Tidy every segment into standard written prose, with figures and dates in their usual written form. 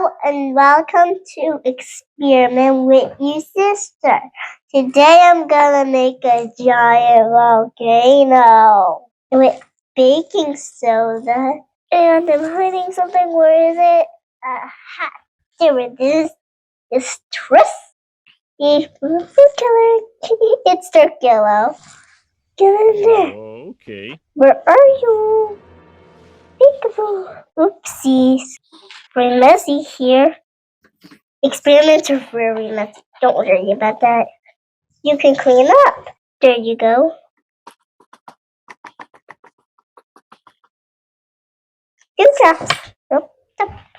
Hello and welcome to Experiment with Usister. Today I'm gonna make a giant volcano with baking soda. And I'm hiding something. Where is it? Aha! There it is. It's Tris. It's food color. It's dark yellow. Get in there. Oh, okay. Where are you? Peekaboo. Oopsies. Very messy here. Experiments are very messy. Don't worry about that. You can clean up. There you go. Two drops. Nope.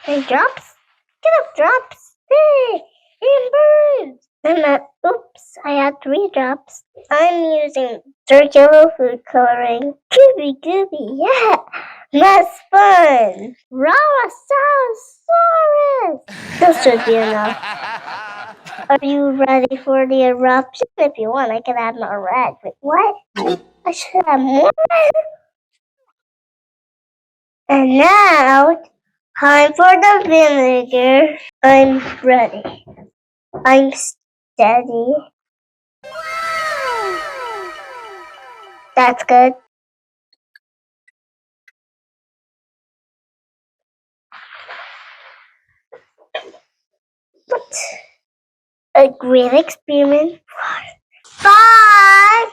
Three drops. Get up, drops. Hey, it burns. I'm not. Oops, I had 3 drops. I'm using dark yellow food coloring. Gooby, gooby, yeah. That's fun. Rawasaurus. This should be enough. Are you ready for the eruption? If you want, I can add more red. Wait, what? I should have more red. And now, time for the vinegar. I'm ready. I'm steady. That's good. What? A great experiment. Bye!